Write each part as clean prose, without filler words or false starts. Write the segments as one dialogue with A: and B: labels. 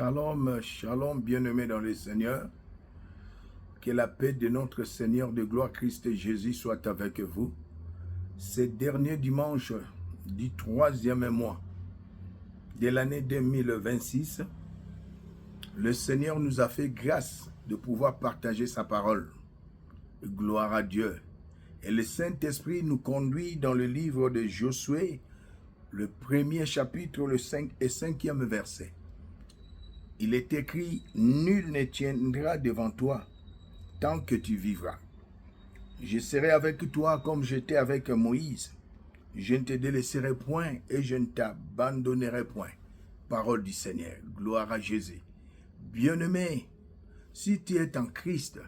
A: Shalom, shalom, bien-aimés dans le Seigneur. Que la paix de notre Seigneur de gloire Christ Jésus soit avec vous. Ce dernier dimanche du 3e mois de l'année 2026, le Seigneur nous a fait grâce de pouvoir partager sa parole. Gloire à Dieu. Et le Saint-Esprit nous conduit dans le livre de Josué, le 1er chapitre, le 5 et 5e verset. Il est écrit, « Nul ne tiendra devant toi tant que tu vivras. Je serai avec toi comme j'étais avec Moïse. Je ne te délaisserai point et je ne t'abandonnerai point. » Parole du Seigneur. Gloire à Jésus. Bien-aimé, si tu es en Christ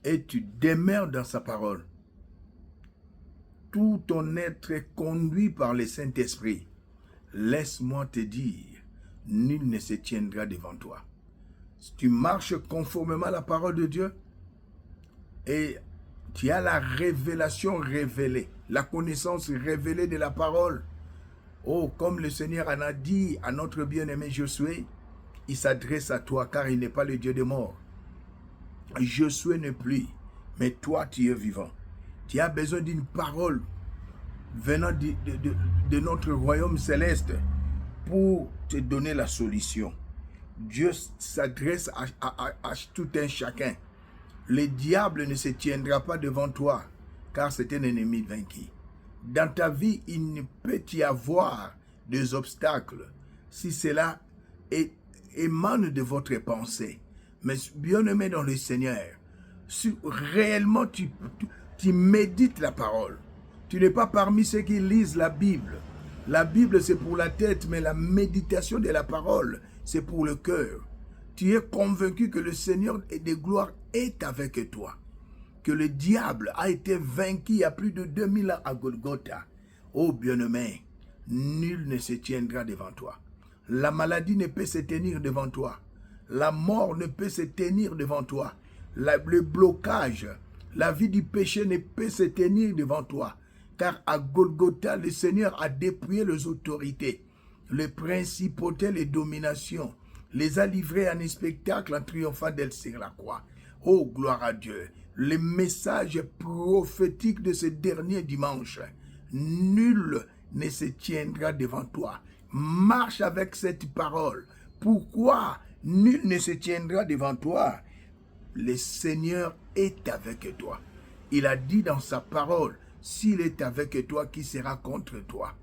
A: et tu demeures dans sa parole, tout ton être est conduit par le Saint-Esprit. Laisse-moi te dire, nul ne se tiendra devant toi. Si tu marches conformément à la parole de Dieu et tu as la révélation révélée, la connaissance révélée de la parole, oh, comme le Seigneur en a dit à notre bien-aimé Josué, il s'adresse à toi car il n'est pas le Dieu des morts. Josué n'est plus, mais toi tu es vivant. Tu as besoin d'une parole venant de notre royaume céleste pour te donner la solution. Dieu s'adresse à tout un chacun. Le diable ne se tiendra pas devant toi, car c'est un ennemi vaincu. Dans ta vie, il ne peut y avoir des obstacles si cela émane de votre pensée. Mais bien-aimé dans le Seigneur, si réellement tu médites la parole, tu n'es pas parmi ceux qui lisent la Bible. La Bible, c'est pour la tête, mais la méditation de la parole, c'est pour le cœur. Tu es convaincu que le Seigneur de gloire est avec toi, que le diable a été vaincu il y a plus de 2000 ans à Golgotha. Oh bien-aimé, nul ne se tiendra devant toi. La maladie ne peut se tenir devant toi. La mort ne peut se tenir devant toi. Le blocage, la vie du péché ne peut se tenir devant toi. Car à Golgotha, le Seigneur a dépouillé les autorités, les principautés, les dominations, les a livrés en un spectacle en triomphant d'elle sur la croix. Oh, gloire à Dieu. Le message prophétique de ce dernier dimanche, nul ne se tiendra devant toi. Marche avec cette parole. Pourquoi nul ne se tiendra devant toi? Le Seigneur est avec toi. Il a dit dans sa parole, s'il est avec toi, qui sera contre toi?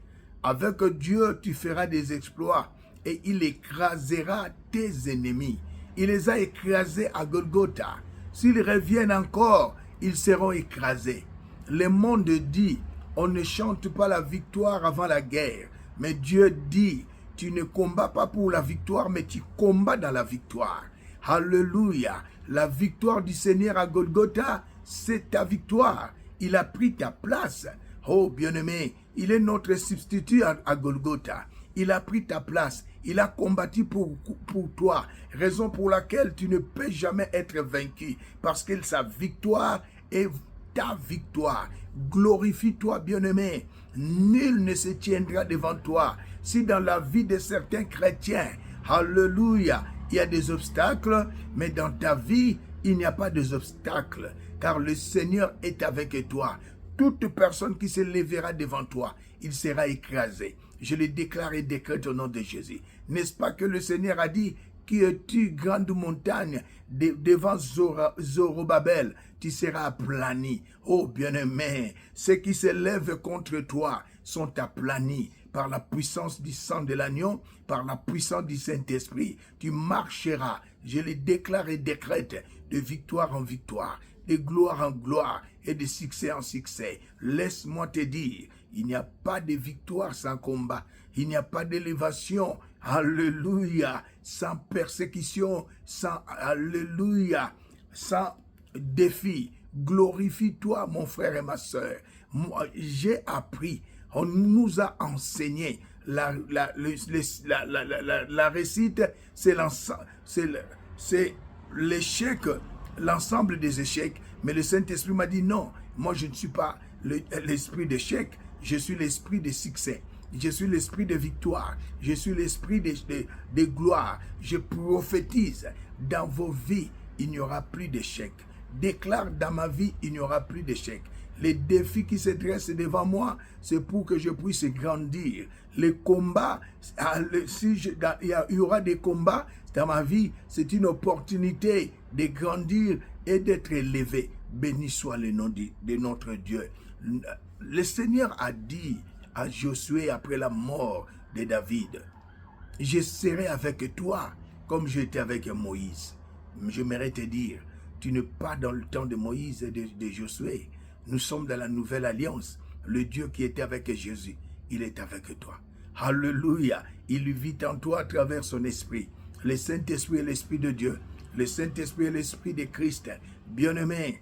A: Avec Dieu, tu feras des exploits et il écrasera tes ennemis. Il les a écrasés à Golgotha. S'ils reviennent encore, ils seront écrasés. Le monde dit, on ne chante pas la victoire avant la guerre. Mais Dieu dit, tu ne combats pas pour la victoire, mais tu combats dans la victoire. Alléluia. La victoire du Seigneur à Golgotha, c'est ta victoire. Il a pris ta place. Oh, bien-aimé, il est notre substitut à Golgotha. Il a pris ta place. Il a combattu pour toi. Raison pour laquelle tu ne peux jamais être vaincu. Parce que sa victoire est ta victoire. Glorifie-toi, bien-aimé. Nul ne se tiendra devant toi. Si dans la vie de certains chrétiens, alléluia, il y a des obstacles, mais dans ta vie, il n'y a pas d'obstacles, car le Seigneur est avec toi. Toute personne qui se lèvera devant toi, il sera écrasé. Je le déclare et décrète au nom de Jésus. N'est-ce pas que le Seigneur a dit, qui es-tu, grande montagne, devant Zorobabel, tu seras aplani. Oh bien-aimé, ceux qui se lèvent contre toi sont aplanis par la puissance du sang de l'agneau, par la puissance du Saint-Esprit. Tu marcheras, je le déclare et décrète, de victoire en victoire, de gloire en gloire et de succès en succès. Laisse-moi te dire, il n'y a pas de victoire sans combat. Il n'y a pas d'élévation, alléluia, sans persécution, sans, alléluia, sans défi. Glorifie-toi, mon frère et ma soeur. J'ai appris, on nous a enseigné, la réussite, c'est l'échec, l'ensemble des échecs. Mais le Saint-Esprit m'a dit non, moi je ne suis pas l'esprit d'échec, je suis l'esprit de succès. Je suis l'esprit de victoire. Je suis l'esprit de gloire. Je prophétise dans vos vies, il n'y aura plus d'échec. Déclare dans ma vie, il n'y aura plus d'échec. Les défis qui se dressent devant moi, c'est pour que je puisse grandir. Les combats, il y aura des combats dans ma vie, c'est une opportunité de grandir et d'être élevé. Béni soit le nom de notre Dieu. Le Seigneur a dit à Josué après la mort de David, je serai avec toi comme j'étais avec Moïse. J'aimerais te dire, tu n'es pas dans le temps de Moïse et de Josué. Nous sommes dans la nouvelle alliance. Le Dieu qui était avec Jésus, il est avec toi. Alléluia. Il vit en toi à travers son esprit. Le Saint-Esprit est l'Esprit de Dieu. Le Saint-Esprit est l'Esprit de Christ. Bien-aimé,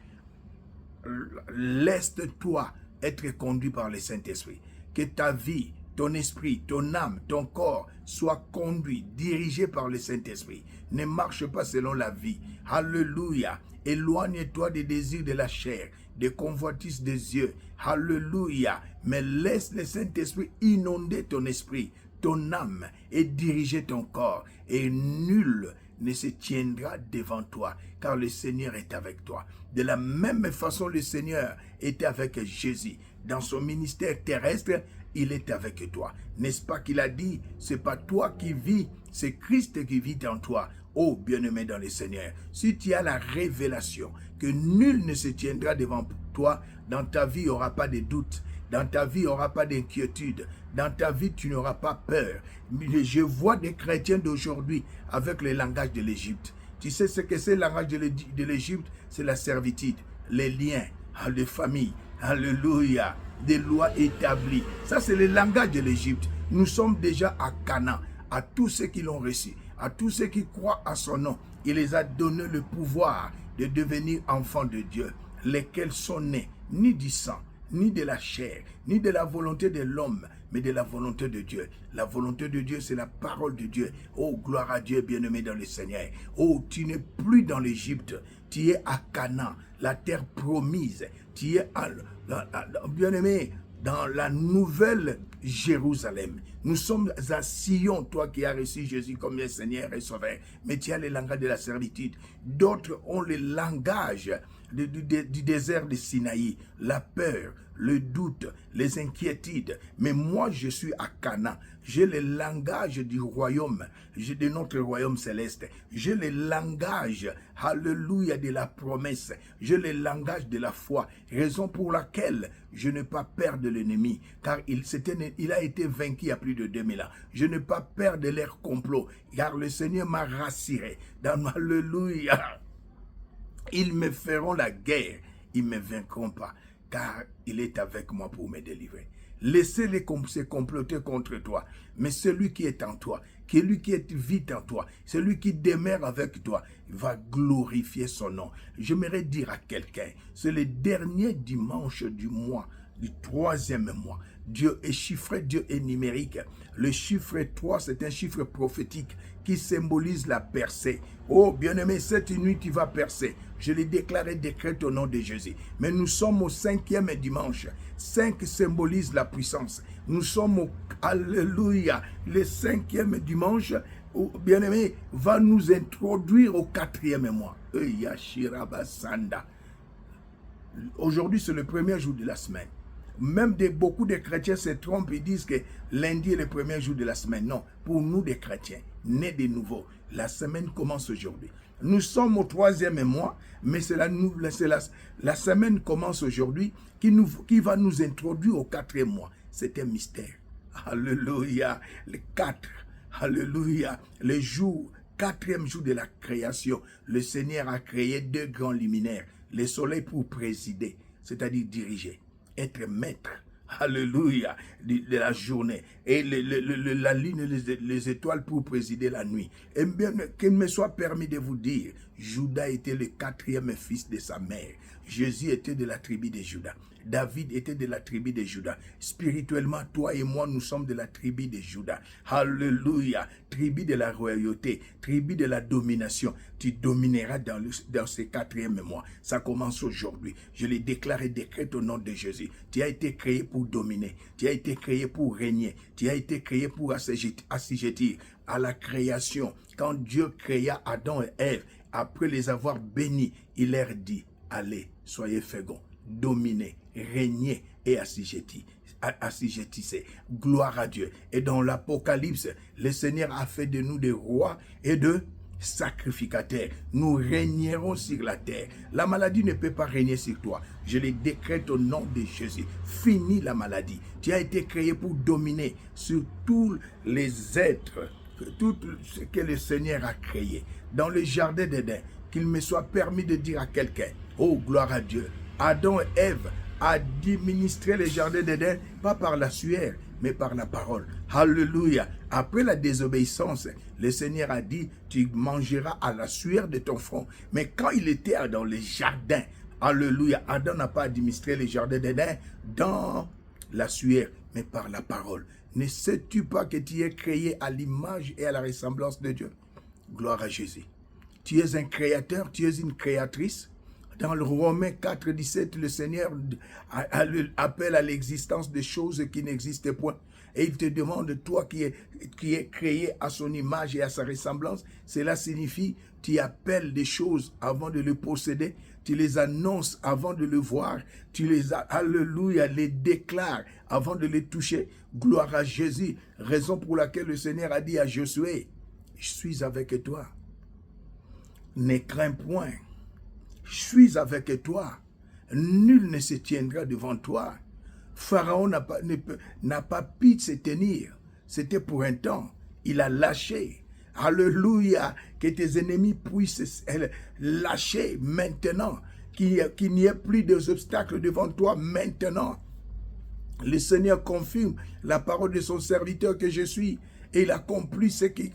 A: laisse-toi être conduit par le Saint-Esprit. Que ta vie, ton esprit, ton âme, ton corps soient conduits, dirigés par le Saint-Esprit. Ne marche pas selon la vie. Alléluia. Éloigne-toi des désirs de la chair, des convoitises des yeux. Alléluia. Mais laisse le Saint-Esprit inonder ton esprit, ton âme et diriger ton corps. Et nul ne se tiendra devant toi, car le Seigneur est avec toi. De la même façon, le Seigneur était avec Jésus. Dans son ministère terrestre, il est avec toi. N'est-ce pas qu'il a dit, c'est pas toi qui vis, c'est Christ qui vit en toi. Oh, bien-aimé dans le Seigneur, si tu as la révélation que nul ne se tiendra devant toi, dans ta vie, il n'y aura pas de doute. Dans ta vie, il n'y aura pas d'inquiétude. Dans ta vie, tu n'auras pas peur. Je vois des chrétiens d'aujourd'hui avec le langage de l'Égypte. Tu sais ce que c'est le langage de l'Égypte? C'est la servitude, les liens, les familles. Alléluia. Des lois établies. Ça, c'est le langage de l'Égypte. Nous sommes déjà à Canaan. À tous ceux qui l'ont reçu, à tous ceux qui croient à son nom, il les a donné le pouvoir de devenir enfants de Dieu, lesquels sont nés ni du sang, ni de la chair, ni de la volonté de l'homme, mais de la volonté de Dieu. La volonté de Dieu, c'est la parole de Dieu. Oh, gloire à Dieu, bien-aimé dans le Seigneur. Oh, tu n'es plus dans l'Égypte, tu es à Canaan, la terre promise. Tu es, bien-aimé, dans la nouvelle Jérusalem. Nous sommes à Sion, toi qui as reçu Jésus comme le Seigneur et Sauveur. Mais tu as le langage de la servitude. D'autres ont le langage du désert de Sinaï, la peur, le doute, les inquiétudes. Mais moi, je suis à Canaan. J'ai le langage du royaume, de notre royaume céleste. J'ai le langage, alléluia, de la promesse. J'ai le langage de la foi. Raison pour laquelle je n'ai pas peur de l'ennemi, car il a été vaincu il y a plus de 2000 ans. Je n'ai pas peur de leur complot, car le Seigneur m'a rassuré. Alléluia. Ils me feront la guerre, ils ne me vaincront pas, car il est avec moi pour me délivrer. Laissez-les se comploter contre toi, mais celui qui est en toi, celui qui vit en toi, celui qui demeure avec toi, va glorifier son nom. J'aimerais dire à quelqu'un, c'est le dernier dimanche du mois, du 3e mois. Dieu est chiffré, Dieu est numérique. Le chiffre 3, c'est un chiffre prophétique qui symbolise la percée. Oh, bien-aimé, cette nuit, tu vas percer. Je l'ai déclaré, décrète au nom de Jésus. Mais nous sommes au 5e dimanche. 5 symbolise la puissance. Nous sommes au, alléluia, le 5e dimanche, bien-aimé, va nous introduire au 4e mois. Aujourd'hui, c'est le premier jour de la semaine. Même beaucoup de chrétiens se trompent et disent que lundi est le premier jour de la semaine. Non, pour nous des chrétiens, nés de nouveau, la semaine commence aujourd'hui. Nous sommes au 3e mois, mais la semaine commence aujourd'hui qui va nous introduire au 4e mois. C'est un mystère. Alléluia. Le 4. Alléluia. Le jour, 4e jour de la création. Le Seigneur a créé 2 grands luminaires. Le soleil pour présider, c'est-à-dire diriger. Être maître, alléluia, de la journée. Et la lune et les étoiles pour présider la nuit. Et bien, qu'il me soit permis de vous dire, Judas était le 4e fils de sa mère. Jésus était de la tribu de Judas. David était de la tribu de Juda. Spirituellement, toi et moi, nous sommes de la tribu de Juda. Alléluia. Tribu de la royauté, tribu de la domination. Tu domineras dans ces 4e mois. Ça commence aujourd'hui. Je le déclare et décrète au nom de Jésus. Tu as été créé pour dominer. Tu as été créé pour régner. Tu as été créé pour assujettir à la création. Quand Dieu créa Adam et Ève, après les avoir bénis, il leur dit, allez, soyez féconds, dominez, régnez et assujettissez. Gloire à Dieu. Et dans l'Apocalypse, le Seigneur a fait de nous des rois et de sacrificateurs. Nous régnerons sur la terre. La maladie ne peut pas régner sur toi. Je le décrète au nom de Jésus. Fini la maladie. Tu as été créé pour dominer sur tous les êtres, tout ce que le Seigneur a créé. Dans le jardin d'Éden, qu'il me soit permis de dire à quelqu'un, oh gloire à Dieu, Adam et Ève a administré le jardin d'Éden, pas par la sueur, mais par la parole. Alléluia. Après la désobéissance, le Seigneur a dit, tu mangeras à la sueur de ton front. Mais quand il était dans le jardin, alléluia, Adam n'a pas administré le jardin d'Éden dans la sueur, mais par la parole. Ne sais-tu pas que tu es créé à l'image et à la ressemblance de Dieu? Gloire à Jésus. Tu es un créateur, tu es une créatrice. Dans le Romains 4, 17, le Seigneur appelle à l'existence des choses qui n'existent point. Et il te demande, toi qui es créé à son image et à sa ressemblance, cela signifie, tu appelles des choses avant de les posséder, tu les annonces avant de le voir, tu les, alléluia, les déclares avant de les toucher. Gloire à Jésus, raison pour laquelle le Seigneur a dit à Josué, je suis avec toi, ne crains point. Je suis avec toi. Nul ne se tiendra devant toi. Pharaon n'a pas pu se tenir. C'était pour un temps. Il a lâché. Alléluia. Que tes ennemis puissent lâcher maintenant. Qu'il n'y ait plus d'obstacles devant toi maintenant. Le Seigneur confirme la parole de son serviteur que je suis. Et il accomplit ce qui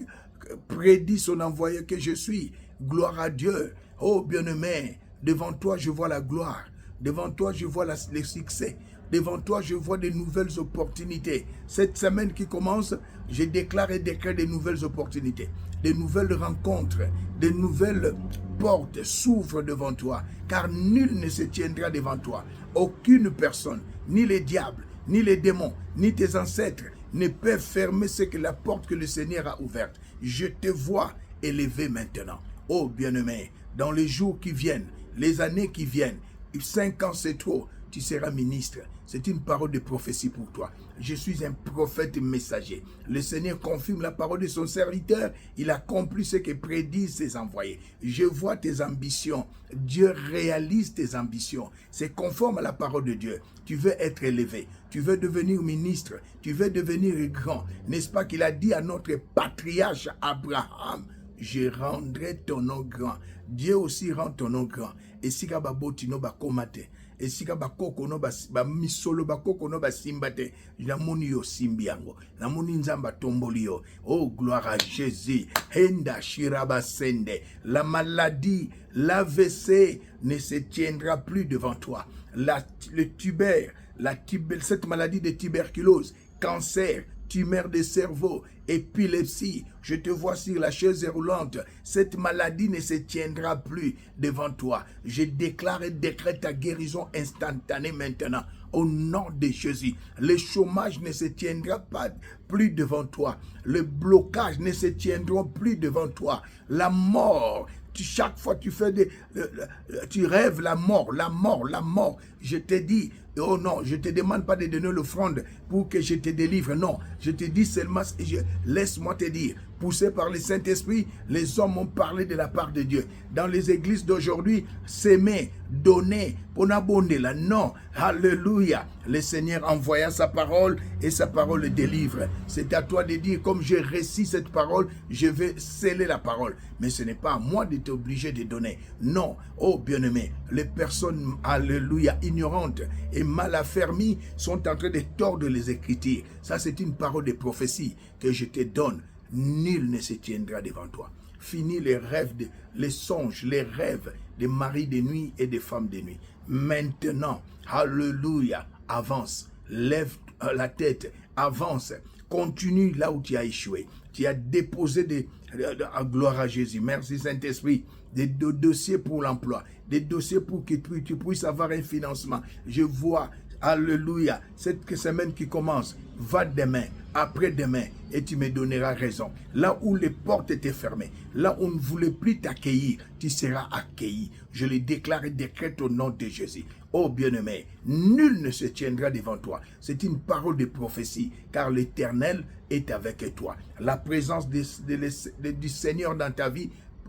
A: prédit son envoyé que je suis. Gloire à Dieu. Oh bien-aimé, devant toi je vois la gloire. Devant toi je vois le succès. Devant toi je vois de nouvelles opportunités. Cette semaine qui commence, je déclare et décrète de nouvelles opportunités. De nouvelles rencontres. De nouvelles portes s'ouvrent devant toi. Car nul ne se tiendra devant toi. Aucune personne, ni les diables, ni les démons, ni tes ancêtres, ne peuvent fermer la porte que le Seigneur a ouverte. Je te vois élevé maintenant. Oh bien-aimé, dans les jours qui viennent, les années qui viennent, 5 ans c'est trop, tu seras ministre. C'est une parole de prophétie pour toi. Je suis un prophète messager. Le Seigneur confirme la parole de son serviteur. Il accomplit ce que prédisent ses envoyés. Je vois tes ambitions. Dieu réalise tes ambitions. C'est conforme à la parole de Dieu. Tu veux être élevé. Tu veux devenir ministre. Tu veux devenir grand. N'est-ce pas qu'il a dit à notre patriarche Abraham, je rendrai ton nom grand. Dieu aussi rend ton nom grand. Et si kababotino bakomate, et si kabakoko no ba misolo bakoko no ba simbate, namoni yo simbiango, namoni nzamba tombolio. Oh gloire à Jésus. Henda shiraba sende. La maladie, l'AVC ne se tiendra plus devant toi. Cette maladie de tuberculose, cancer, tumeur de cerveau, épilepsie, je te vois sur la chaise roulante. Cette maladie ne se tiendra plus devant toi. Je déclare et décrète ta guérison instantanée maintenant. Au nom de Jésus, le chômage ne se tiendra pas plus devant toi. Le blocage ne se tiendra plus devant toi. La mort, chaque fois tu tu rêves la mort. Je te dis, oh non, je ne te demande pas de donner l'offrande pour que je te délivre. Non, je te dis seulement, laisse-moi te dire, poussé par le Saint-Esprit, les hommes ont parlé de la part de Dieu. Dans les églises d'aujourd'hui, s'aimer, donner, pour n'abonder là. Non, alléluia. Le Seigneur envoya sa parole et sa parole le délivre. C'est à toi de dire, comme je récite cette parole, je vais sceller la parole. Mais ce n'est pas à moi de t'obliger de donner. Non, oh bien-aimé, les personnes, alléluia, ignorantes et mal affermies sont en train de tordre les Écritures. Ça, c'est une parole de prophétie que je te donne. Nul ne se tiendra devant toi. Finis les rêves, les songes, les rêves des maris de nuit et des femmes de nuit. Maintenant, alléluia, avance, lève la tête, avance, continue là où tu as échoué. Tu as déposé gloire à Jésus. Merci Saint-Esprit. Des dossiers pour l'emploi, des dossiers pour que tu puisses avoir un financement. Je vois, alléluia, cette semaine qui commence, va demain, après-demain, et tu me donneras raison. Là où les portes étaient fermées, là où on ne voulait plus t'accueillir, tu seras accueilli. Je le déclare et décrète au nom de Jésus. Oh bien-aimé, nul ne se tiendra devant toi. C'est une parole de prophétie, car l'Éternel est avec toi. La présence du Seigneur dans ta vie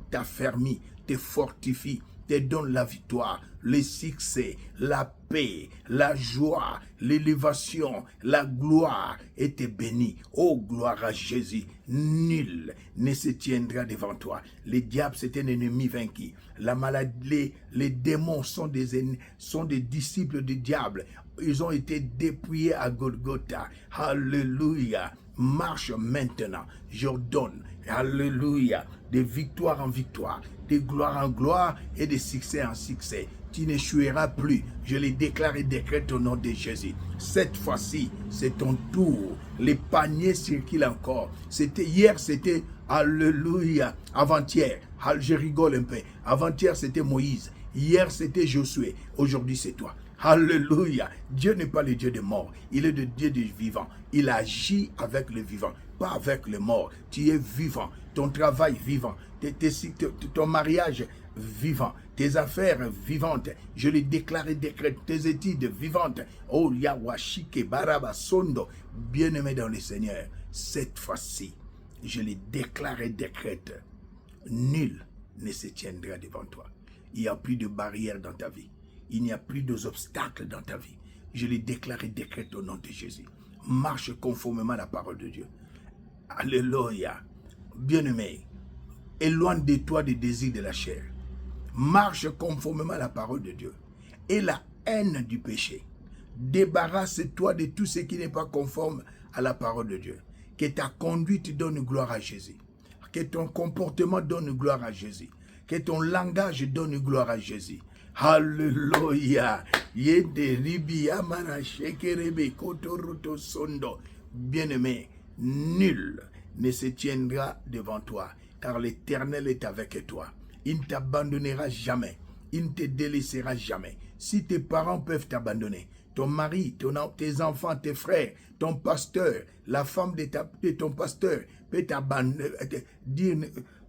A: t'affermit, te fortifie, te donne la victoire, le succès, la paix, la joie, l'élévation, la gloire, et te bénit. Oh, gloire à Jésus. Nul ne se tiendra devant toi. Les diables, c'est un ennemi vaincu. La maladie, les démons sont des disciples du diable. Ils ont été dépouillés à Golgotha. Alléluia. Marche maintenant. J'ordonne. Alléluia. De victoire en victoire, de gloire en gloire et de succès en succès. Tu n'échoueras plus. Je les déclare et décrète au nom de Jésus. Cette fois-ci, c'est ton tour. Les paniers circulent encore. Hier, c'était alléluia. Avant-hier, je rigole un peu. Avant-hier, c'était Moïse. Hier, c'était Josué. Aujourd'hui, c'est toi. Alléluia. Dieu n'est pas le Dieu des morts. Il est le Dieu des vivants. Il agit avec le vivant, pas avec le mort. Tu es vivant. Ton travail vivant. Ton mariage vivant. Tes affaires vivantes. Je les déclare et décrète. Tes études vivantes. Oh, Yawashike, Baraba, Sondo. Bien-aimé dans le Seigneur. Cette fois-ci, je les déclare et décrète. Nul ne se tiendra devant toi. Il n'y a plus de barrières dans ta vie. Il n'y a plus d'obstacles dans ta vie. Je les déclare et décrète au nom de Jésus. Marche conformément à la parole de Dieu. Alléluia. Bien-aimé, éloigne de toi des désirs de la chair. Marche conformément à la parole de Dieu. Et la haine du péché. Débarrasse-toi de tout ce qui n'est pas conforme à la parole de Dieu. Que ta conduite donne gloire à Jésus. Que ton comportement donne gloire à Jésus. Que ton langage donne gloire à Jésus. Alléluia. Bien-aimé, nul ne se tiendra devant toi, car l'Éternel est avec toi. Il ne t'abandonnera jamais. Il ne te délaissera jamais. Si tes parents peuvent t'abandonner, ton mari, tes enfants, tes frères, ton pasteur, la femme de ton pasteur peut t'abandonner, dire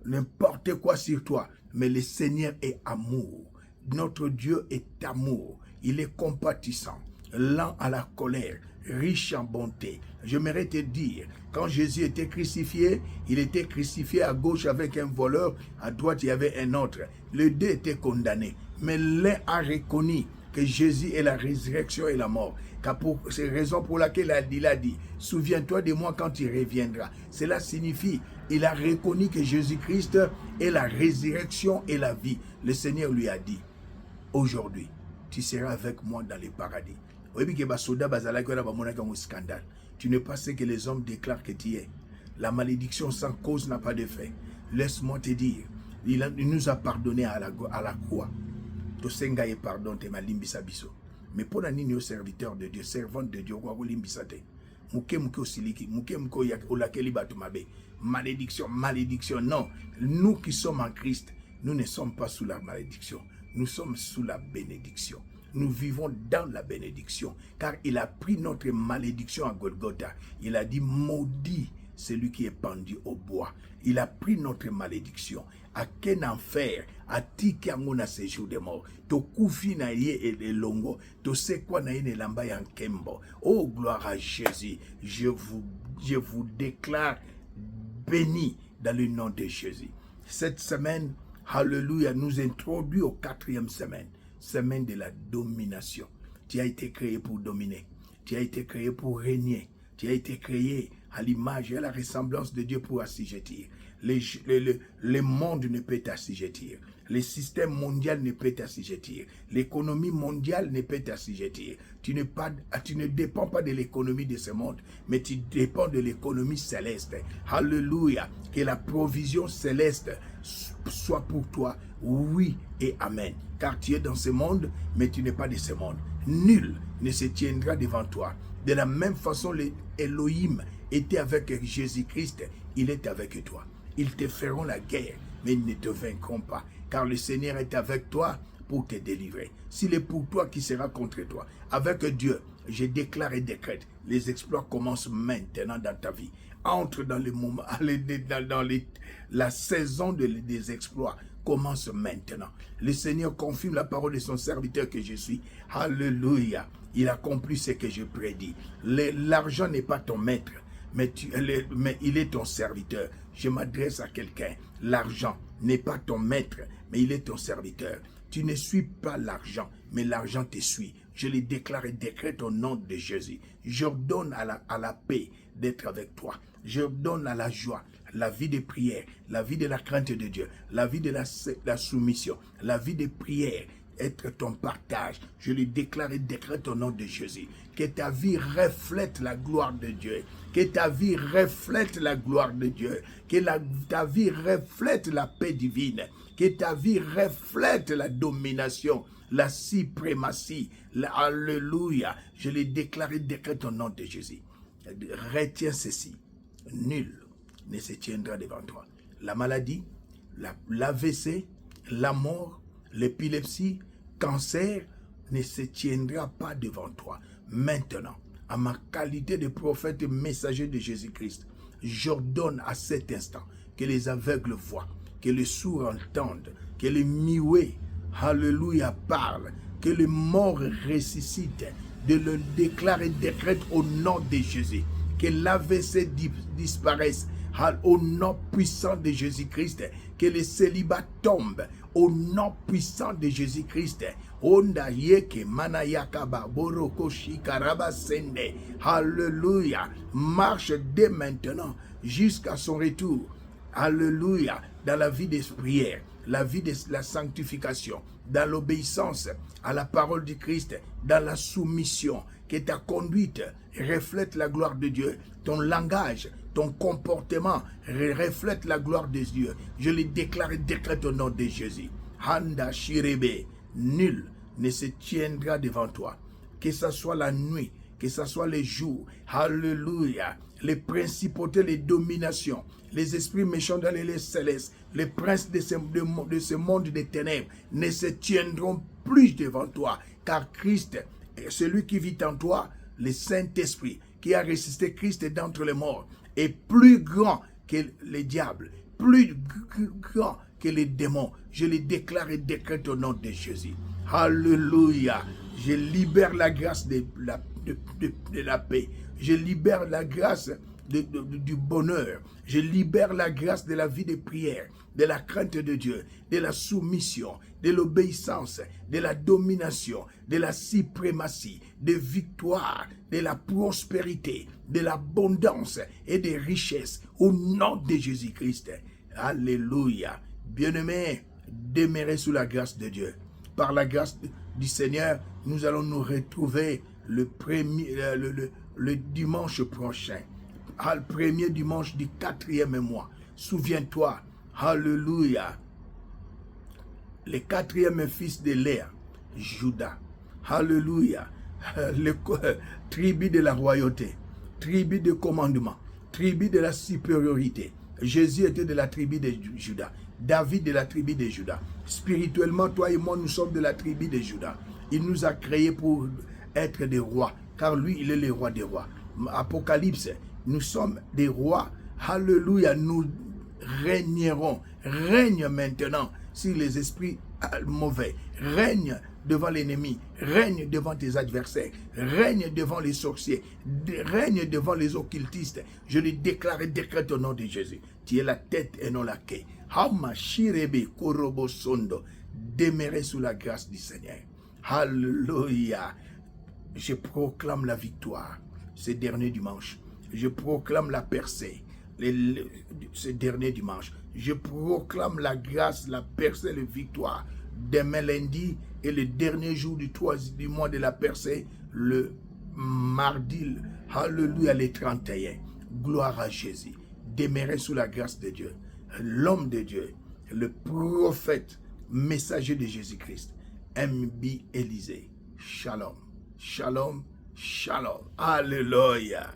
A: n'importe quoi sur toi, mais le Seigneur est amour. Notre Dieu est amour. Il est compatissant, lent à la colère, riche en bonté. J'aimerais te dire, quand Jésus était crucifié, il était crucifié à gauche avec un voleur, à droite il y avait un autre. Les deux étaient condamnés. Mais l'un a reconnu que Jésus est la résurrection et la mort. Car c'est la raison pour laquelle il a dit, souviens-toi de moi quand tu reviendras. Cela signifie, il a reconnu que Jésus-Christ est la résurrection et la vie. Le Seigneur lui a dit, aujourd'hui, tu seras avec moi dans le paradis. Tu n'es pas ce que les hommes déclarent que tu es. La malédiction sans cause n'a pas de fait. Laisse-moi te dire, il nous a pardonné à la croix. Tosenga et pardon te malimbisa biso. Mais pour nini serviteur de Dieu, servant de Dieu, limbisate. Muke osiliki, muke olakeli batu mabe. Malédiction, malédiction, non. Nous qui sommes en Christ, nous ne sommes pas sous la malédiction. Nous sommes sous la bénédiction. Nous vivons dans la bénédiction. Car il a pris notre malédiction à Golgotha. Il a dit, maudit celui qui est pendu au bois. Il a pris notre malédiction. À quel enfer atiki yango na séjour de mort. To kufi na ye et longo. To sekwa na ye ne lamba ya nkembo. Oh, gloire à Jésus. Je vous déclare béni dans le nom de Jésus. Cette semaine, alléluia, nous introduit au 4e semaine. Semaine de la domination. Tu as été créé pour dominer. Tu as été créé pour régner. Tu as été créé à l'image et à la ressemblance de Dieu pour assujettir. Le monde ne peut t'assujettir. Le système mondial ne peut t'assujettir. L'économie mondiale ne peut t'assujettir. Tu ne dépends pas de l'économie de ce monde, mais tu dépends de l'économie céleste. Alléluia. Que la provision céleste soit pour toi. Oui et amen. Car tu es dans ce monde, mais tu n'es pas de ce monde. Nul ne se tiendra devant toi. De la même façon, Elohim était avec Jésus-Christ, il est avec toi. Ils te feront la guerre, mais ils ne te vaincront pas. Car le Seigneur est avec toi pour te délivrer. S'il est pour toi, qui sera contre toi? Avec Dieu, je déclare et décrète, les exploits commencent maintenant dans ta vie. Entre dans le moment, la saison des exploits commence maintenant. Le Seigneur confirme la parole de son serviteur que je suis. Alléluia. Il accomplit ce que je prédis. L'argent n'est pas ton maître, mais il est ton serviteur. Je m'adresse à quelqu'un. L'argent n'est pas ton maître, mais il est ton serviteur. Tu ne suis pas l'argent, mais l'argent te suit. Je le déclare et décrète au nom de Jésus. J'ordonne à la paix d'être avec toi. J'ordonne à la joie, la vie de prière, la vie de la crainte de Dieu, la vie de la soumission, la vie de prière, être ton partage. Je le déclare et décrète au nom de Jésus. Que ta vie reflète la gloire de Dieu. Que ta vie reflète la gloire de Dieu. Que ta vie reflète la paix divine. Que ta vie reflète la domination, la suprématie. Alléluia. Je le déclare et décrète au nom de Jésus. Retiens ceci. Nul ne se tiendra devant toi. La maladie, l'AVC, la mort, l'épilepsie, cancer ne se tiendra pas devant toi. Maintenant, à ma qualité de prophète et messager de Jésus-Christ, j'ordonne à cet instant que les aveugles voient, que les sourds entendent, que les muets, alléluia, parlent, que les morts ressuscitent, de le déclarer, décrète au nom de Jésus, que l'AVC disparaisse, au nom puissant de Jésus-Christ, que le célibat tombe, au nom puissant de Jésus-Christ. Onda yeke manayakaba boroko shikaraba sende. Alléluia. Marche dès maintenant jusqu'à son retour. Alléluia. Dans la vie des prières, la vie de la sanctification, dans l'obéissance à la parole du Christ, dans la soumission, que ta conduite reflète la gloire de Dieu. Ton langage, ton comportement reflète la gloire de Dieu. Je le déclare et décrète au nom de Jésus. Handa Shirebe, nul ne se tiendra devant toi. Que ce soit la nuit, que ce soit les jours. Alléluia. Les principautés, les dominations, les esprits méchants dans les lieux célestes, les princes de ce monde des ténèbres ne se tiendront plus devant toi. Car Christ, celui qui vit en toi, le Saint-Esprit, qui a ressuscité Christ d'entre les morts, est plus grand que les diables, plus grand que les démons. Je les déclare et décrète au nom de Jésus. Alléluia. Je libère la grâce de la paix. Je libère la grâce du bonheur. Je libère la grâce de la vie de prière, de la crainte de Dieu, de la soumission, de l'obéissance, de la domination, de la suprématie, de victoire, de la prospérité, de l'abondance et des richesses au nom de Jésus-Christ. Alléluia. Bien-aimés, demeurez sous la grâce de Dieu. Par la grâce du Seigneur, nous allons nous retrouver le dimanche prochain. Le premier dimanche du 4e mois. Souviens-toi, alléluia, le 4e fils de Léa, Judas. Alléluia, le tribu de la royauté, tribu de commandement, tribu de la supériorité. Jésus était de la tribu de Judas. David de la tribu de Judas. Spirituellement, toi et moi, nous sommes de la tribu de Judas. Il nous a créés pour être des rois, car lui, il est le roi des rois. Apocalypse, nous sommes des rois. Alléluia, nous régnerons. Règne maintenant sur les esprits mauvais. Règne devant l'ennemi. Règne devant tes adversaires. Règne devant les sorciers. Règne devant les occultistes. Je le déclare et décrète au nom de Jésus. Tu es la tête et non la queue. Hama shirebe korobo sondo. Demeurez sous la grâce du Seigneur. Alléluia. Je proclame la victoire ce dernier dimanche. Je proclame la percée, ce dernier dimanche. Je proclame la grâce, la percée, la victoire. Demain lundi et le dernier jour du mois de la percée, le mardi, alléluia, les 31. Gloire à Jésus. Demeurez sous la grâce de Dieu. L'homme de Dieu, le prophète, messager de Jésus-Christ, M.B. Élisée. Shalom, shalom, shalom. Alléluia.